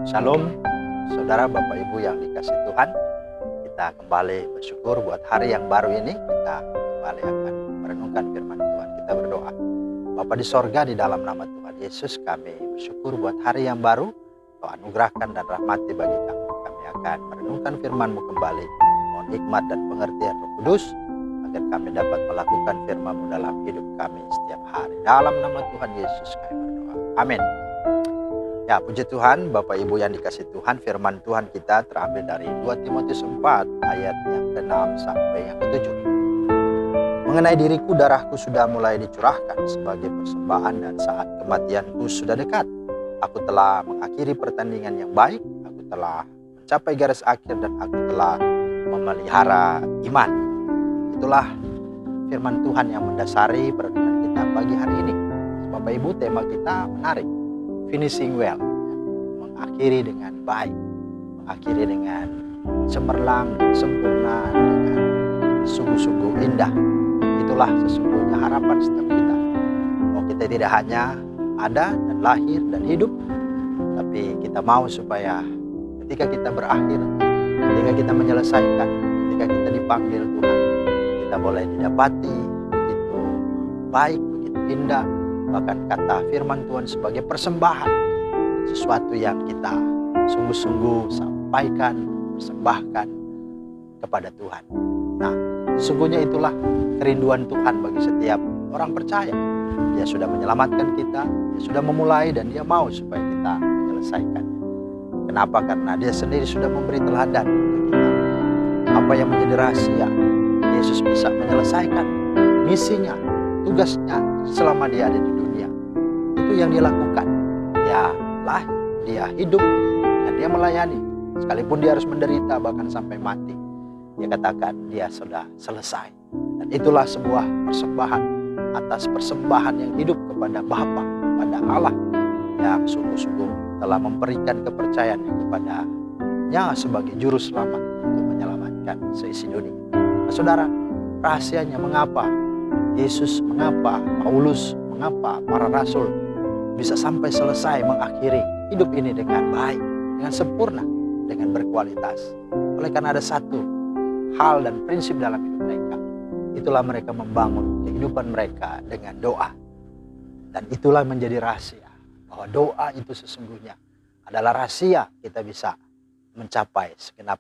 Shalom, saudara Bapak Ibu yang dikasih Tuhan. Kita kembali bersyukur buat hari yang baru ini. Kita kembali akan merenungkan firman Tuhan. Kita berdoa. Bapa di sorga, di dalam nama Tuhan Yesus, kami bersyukur buat hari yang baru. Kau anugerahkan dan rahmati bagi kami. Kami akan merenungkan firman-Mu kembali. Mohon hikmat dan pengertian Roh Kudus, agar kami dapat melakukan firman-Mu dalam hidup kami setiap hari. Dalam nama Tuhan Yesus kami berdoa. Amin. Ya, puji Tuhan, Bapak Ibu yang dikasih Tuhan, firman Tuhan kita terambil dari 2 Timotius 4 ayat yang ke-6 sampai yang ke-7. Mengenai diriku, darahku sudah mulai dicurahkan sebagai persembahan dan saat kematianku sudah dekat. Aku telah mengakhiri pertandingan yang baik, aku telah mencapai garis akhir dan aku telah memelihara iman. Itulah firman Tuhan yang mendasari perenungan kita pagi hari ini. Bapak Ibu, tema kita menarik. Finishing well, mengakhiri dengan baik, mengakhiri dengan cemerlang, sempurna, dengan sungguh-sungguh indah. Itulah sesungguhnya harapan setiap kita. Bahwa kita tidak hanya ada dan lahir dan hidup, tapi kita mau supaya ketika kita berakhir, ketika kita menyelesaikan, ketika kita dipanggil Tuhan, kita boleh didapati begitu baik, begitu indah. Bahkan kata firman Tuhan sebagai persembahan, sesuatu yang kita sungguh-sungguh sampaikan, persembahkan kepada Tuhan. Nah, sesungguhnya itulah kerinduan Tuhan bagi setiap orang percaya. Dia sudah menyelamatkan kita, dia sudah memulai dan dia mau supaya kita menyelesaikan. Kenapa? Karena dia sendiri sudah memberi teladan untuk kita. Apa yang menjadi rahasia? Yesus bisa menyelesaikan misinya, tugasnya selama dia ada di dunia. Itu yang dia lakukan. Dia lahir, dia hidup, dan dia melayani. Sekalipun dia harus menderita bahkan sampai mati, dia katakan dia sudah selesai. Dan itulah sebuah persembahan atas persembahan yang hidup kepada Bapa, kepada Allah, yang sungguh-sungguh telah memberikan kepercayaannya kepadanya sebagai juru selamat untuk menyelamatkan seisi dunia. Nah, saudara, rahasianya mengapa Yesus, mengapa Paulus, mengapa para rasul bisa sampai selesai mengakhiri hidup ini dengan baik, dengan sempurna, dengan berkualitas. Oleh karena ada satu hal dan prinsip dalam hidup mereka. Itulah mereka membangun kehidupan mereka dengan doa. Dan itulah menjadi rahasia, bahwa doa itu sesungguhnya adalah rahasia kita bisa mencapai segenap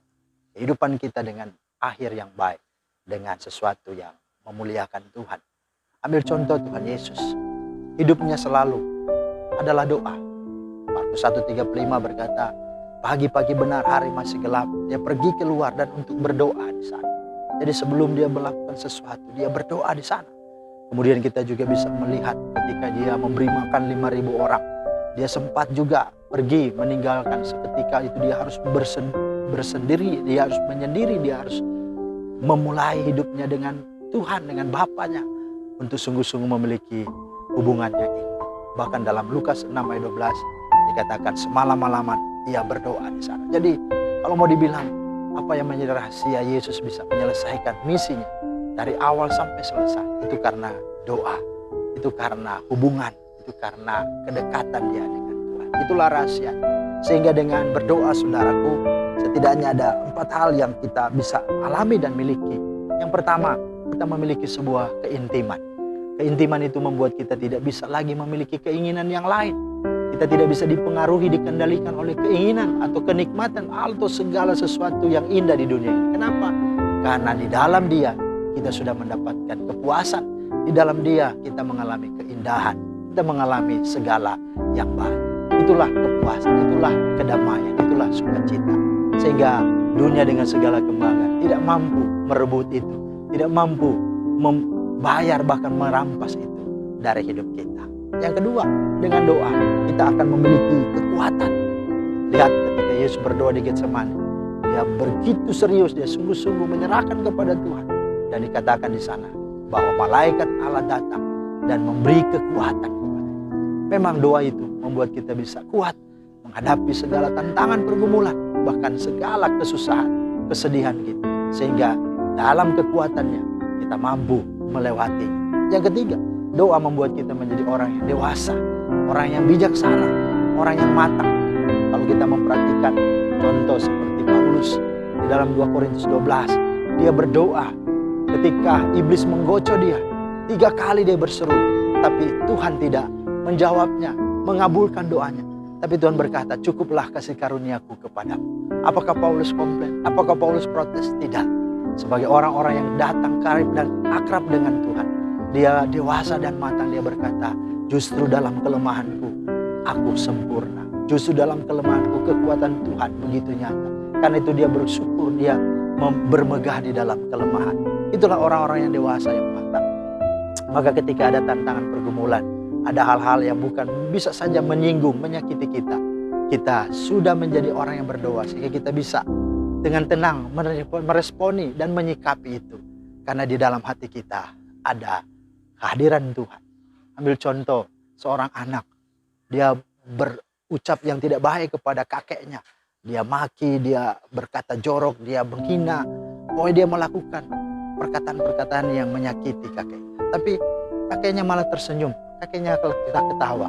kehidupan kita dengan akhir yang baik, dengan sesuatu yang memuliakan Tuhan. Ambil contoh Tuhan Yesus. Hidupnya selalu adalah doa. Markus 1:35 berkata, pagi-pagi benar hari masih gelap, dia pergi keluar dan untuk berdoa di sana. Jadi sebelum dia melakukan sesuatu, dia berdoa di sana. Kemudian kita juga bisa melihat ketika dia memberi makan 5.000 orang. Dia sempat juga pergi meninggalkan seketika itu, dia harus bersendiri, dia harus menyendiri, dia harus memulai hidupnya dengan Tuhan, dengan Bapaknya, untuk sungguh-sungguh memiliki hubungan yang intim. Bahkan dalam Lukas 6 ayat 12 dikatakan semalam-malaman ia berdoa di sana. Jadi kalau mau dibilang apa yang menjadi rahasia Yesus bisa menyelesaikan misinya dari awal sampai selesai, itu karena doa, itu karena hubungan, itu karena kedekatan dia dengan Tuhan. Itulah rahasia. Sehingga dengan berdoa, saudaraku, setidaknya ada 4 hal yang kita bisa alami dan miliki. Yang pertama, kita memiliki sebuah keintiman. Keintiman itu membuat kita tidak bisa lagi memiliki keinginan yang lain. Kita tidak bisa dipengaruhi, dikendalikan oleh keinginan atau kenikmatan atau segala sesuatu yang indah di dunia ini. Kenapa? Karena di dalam Dia kita sudah mendapatkan kepuasan. Di dalam Dia kita mengalami keindahan. Kita mengalami segala yang baik. Itulah kepuasan, itulah kedamaian, itulah sukacita. Sehingga dunia dengan segala kembangan tidak mampu merebut itu, tidak mampu membayar bahkan merampas itu dari hidup kita. Yang kedua, dengan doa kita akan memiliki kekuatan. Lihat ketika Yesus berdoa di Getsemani, dia begitu serius, dia sungguh-sungguh menyerahkan kepada Tuhan. Dan dikatakan di sana bahwa malaikat Allah datang dan memberi kekuatan kepadanya. Memang doa itu membuat kita bisa kuat menghadapi segala tantangan, pergumulan, bahkan segala kesusahan, kesedihan kita. Sehingga dalam kekuatannya kita mampu melewati. Yang ketiga, doa membuat kita menjadi orang yang dewasa, orang yang bijaksana, orang yang matang. Kalau Kalau kita memperhatikan contoh seperti Paulus di dalam 2 Korintus 12, dia berdoa ketika iblis menggocok dia. 3 kali dia berseru, tapi Tuhan tidak menjawabnya, mengabulkan doanya. Tapi Tuhan berkata, cukuplah kasih karuniaku kepadamu. Apakah Paulus komplain? Apakah Paulus protes? Tidak. Sebagai orang-orang yang datang karib dan akrab dengan Tuhan, dia dewasa dan matang. Dia berkata, justru dalam kelemahanku aku sempurna. Justru dalam kelemahanku kekuatan Tuhan begitu nyata. Karena itu dia bersyukur, dia bermegah di dalam kelemahan. Itulah orang-orang yang dewasa yang matang. Maka ketika ada tantangan pergumulan, ada hal-hal yang bukan bisa saja menyinggung, menyakiti kita, kita sudah menjadi orang yang berdoa sehingga kita bisa dengan tenang meresponi dan menyikapi itu. Karena di dalam hati kita ada kehadiran Tuhan. Ambil contoh seorang anak, dia berucap yang tidak baik kepada kakeknya. Dia maki, dia berkata jorok, dia menghina. Pokoknya dia melakukan perkataan-perkataan yang menyakiti kakeknya. Tapi kakeknya malah tersenyum. Kakeknya kita ketawa.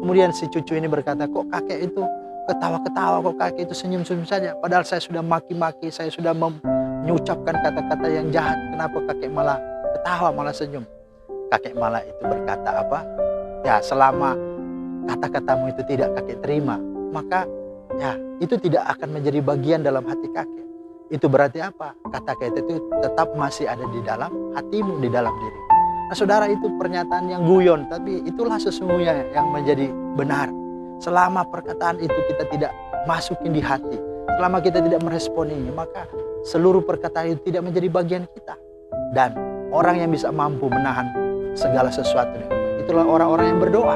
Kemudian si cucu ini berkata, kok kakek itu ketawa-ketawa, kok kakek itu senyum-senyum saja. Padahal saya sudah maki-maki, saya sudah mengucapkan kata-kata yang jahat. Kenapa kakek malah ketawa, malah senyum? Kakek malah itu berkata apa? Ya, selama kata-katamu itu tidak kakek terima, maka ya itu tidak akan menjadi bagian dalam hati kakek. Itu berarti apa? Kata kakek itu tetap masih ada di dalam hatimu, di dalam diri. Nah, saudara, itu pernyataan yang guyon, tapi itulah sesungguhnya yang menjadi benar. Selama perkataan itu kita tidak masukin di hati, selama kita tidak meresponinya, maka seluruh perkataan itu tidak menjadi bagian kita. Dan orang yang bisa mampu menahan segala sesuatu, itulah orang-orang yang berdoa.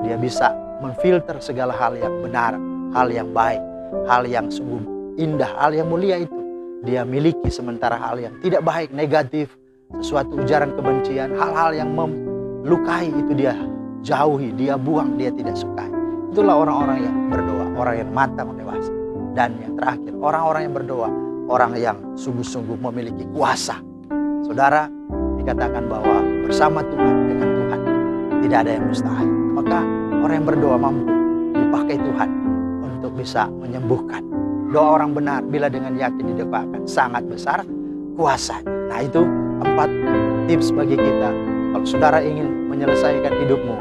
Dia bisa memfilter segala hal yang benar, hal yang baik, hal yang sungguh indah, hal yang mulia itu dia miliki. Sementara hal yang tidak baik, negatif, sesuatu ujaran kebencian, hal-hal yang melukai itu dia jauhi, dia buang, dia tidak sukai. Itulah orang-orang yang berdoa, orang yang matang dewasa. Dan yang terakhir, orang-orang yang berdoa, orang yang sungguh-sungguh memiliki kuasa. Saudara, dikatakan bahwa bersama Tuhan, dengan Tuhan tidak ada yang mustahil. Maka orang yang berdoa mampu dipakai Tuhan untuk bisa menyembuhkan. Doa orang benar bila dengan yakin didoakan sangat besar kuasanya. Nah, itu 4 tips bagi kita. Kalau saudara ingin menyelesaikan hidupmu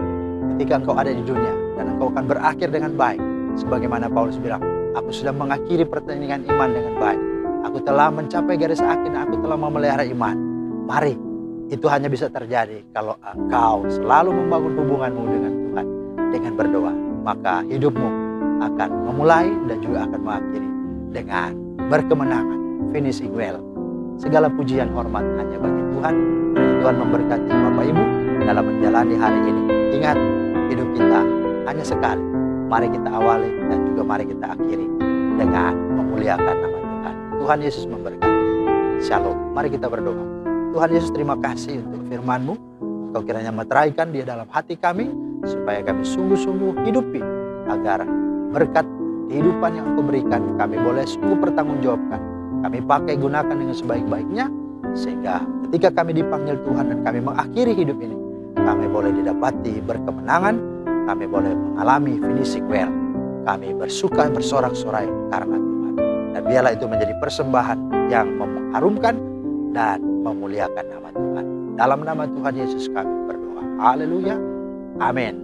ketika engkau ada di dunia dan engkau akan berakhir dengan baik, sebagaimana Paulus bilang, aku sudah mengakhiri pertandingan iman dengan baik. Aku telah mencapai garis akhir, aku telah memelihara iman. Mari, itu hanya bisa terjadi kalau engkau selalu membangun hubunganmu dengan Tuhan dengan berdoa. Maka hidupmu akan memulai dan juga akan mengakhiri dengan berkemenangan, finishing well. Segala pujian hormat hanya bagi Tuhan. Tuhan memberkati Bapak Ibu dalam menjalani hari ini. Ingat, hidup kita hanya sekali. Mari kita awali dan juga mari kita akhiri dengan memuliakan nama Tuhan. Tuhan Yesus memberkati. Shalom. Mari kita berdoa. Tuhan Yesus, terima kasih untuk firman-Mu. Engkau kiranya meteraikan dia dalam hati kami, supaya kami sungguh-sungguh hidupi, agar berkat kehidupan yang Engkau berikan kami boleh sungguh pertanggungjawabkan. Kami pakai, gunakan dengan sebaik-baiknya, sehingga ketika kami dipanggil Tuhan dan kami mengakhiri hidup ini, kami boleh didapati berkemenangan, kami boleh mengalami finishing well. Kami bersuka bersorak-sorai karena Tuhan. Dan biarlah itu menjadi persembahan yang mengharumkan dan memuliakan nama Tuhan. Dalam nama Tuhan Yesus kami berdoa. Haleluya. Amin.